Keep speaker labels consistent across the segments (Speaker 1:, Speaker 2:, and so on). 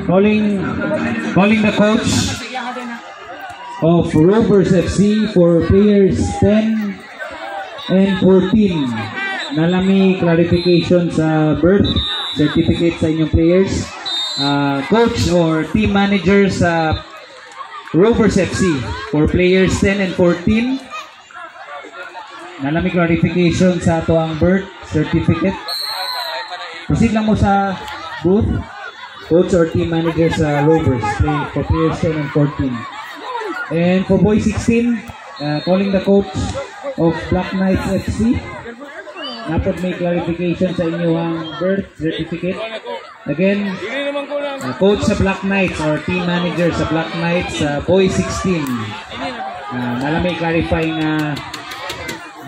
Speaker 1: Calling the coach of Rovers FC for players 10 and 14. Nalami clarification sa birth certificate sa inyong players. Coach or team manager sa Rovers FC for players 10 and 14. Nalami clarification sa ato ang birth certificate. Proceed lang mo sa booth. Coach or team manager sa Rovers for players 10 and 14. And for boys 16, calling the coach of Black Knights FC. Dapat may clarification sa inyong birth certificate. Again, coach sa Black Knights or team manager sa Black Knights, boys 16. May clarifying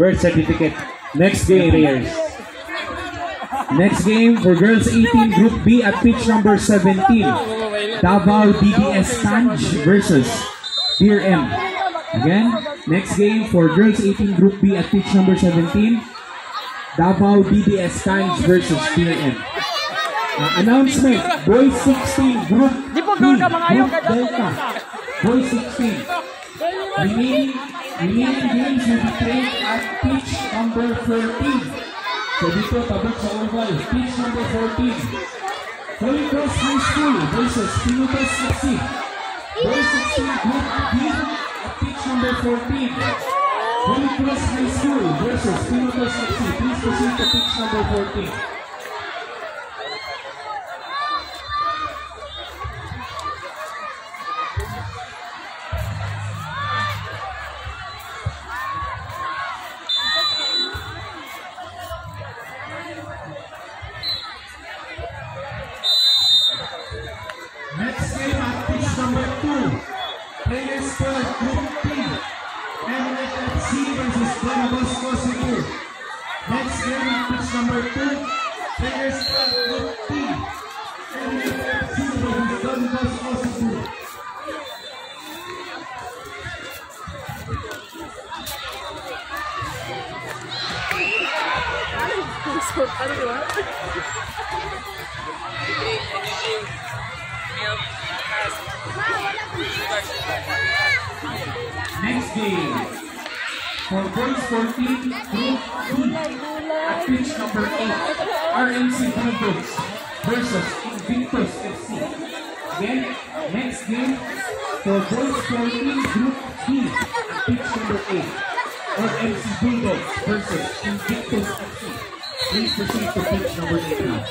Speaker 1: birth certificate. Next game, players. Next game for girls 18 Group B at pitch number 17. Davao DBS Tanj versus Dear M. Again, next game for girls 18 Group B at pitch number 17. Davao DBS Tanj versus Dear M. Announcement, boys 16 Group B, Group Delta. Boys 16. Remaining games will be played at pitch number 13. So dito, tabot sa oval, pitch number 14. Holy Cross High School versus Pinutas FC. Boys 16 Group B at pitch number 14. Holy Cross High School versus Pinutas FC. Please proceed to pitch number 14. Next game at pitch number 2. Players 12 Group P. MFFC versus Don Bosco Cebu. Next game at pitch number 2. Players 12 Group P. MFFC versus Don Bosco Cebu. Next game for boys 14 Group B at pitch number 8. RNC Bulldogs versus Invictus FC. Again, next game for boys 14 Group B at pitch number 8. RNC Bulldogs versus Invictus FC. Please proceed to pitch number 8 now.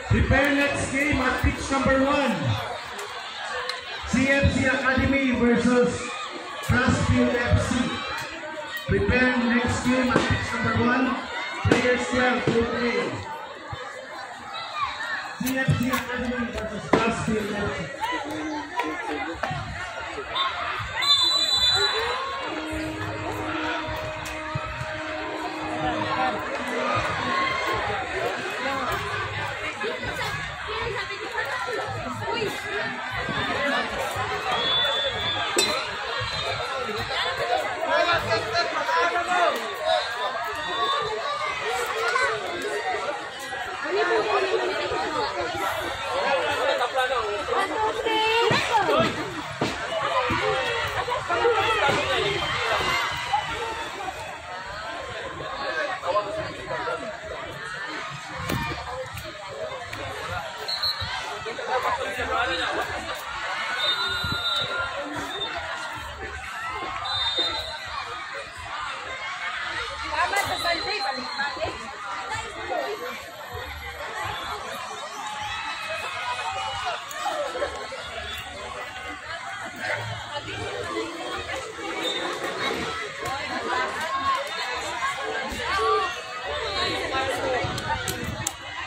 Speaker 1: Prepare next game at pitch number 1. CFC Academy versus Brassfield FC. Prepare next game at pitch number 1. Players 12 Group A. CFC Academy versus Brassfield FC.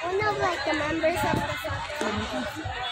Speaker 2: One of like the members of the soccer.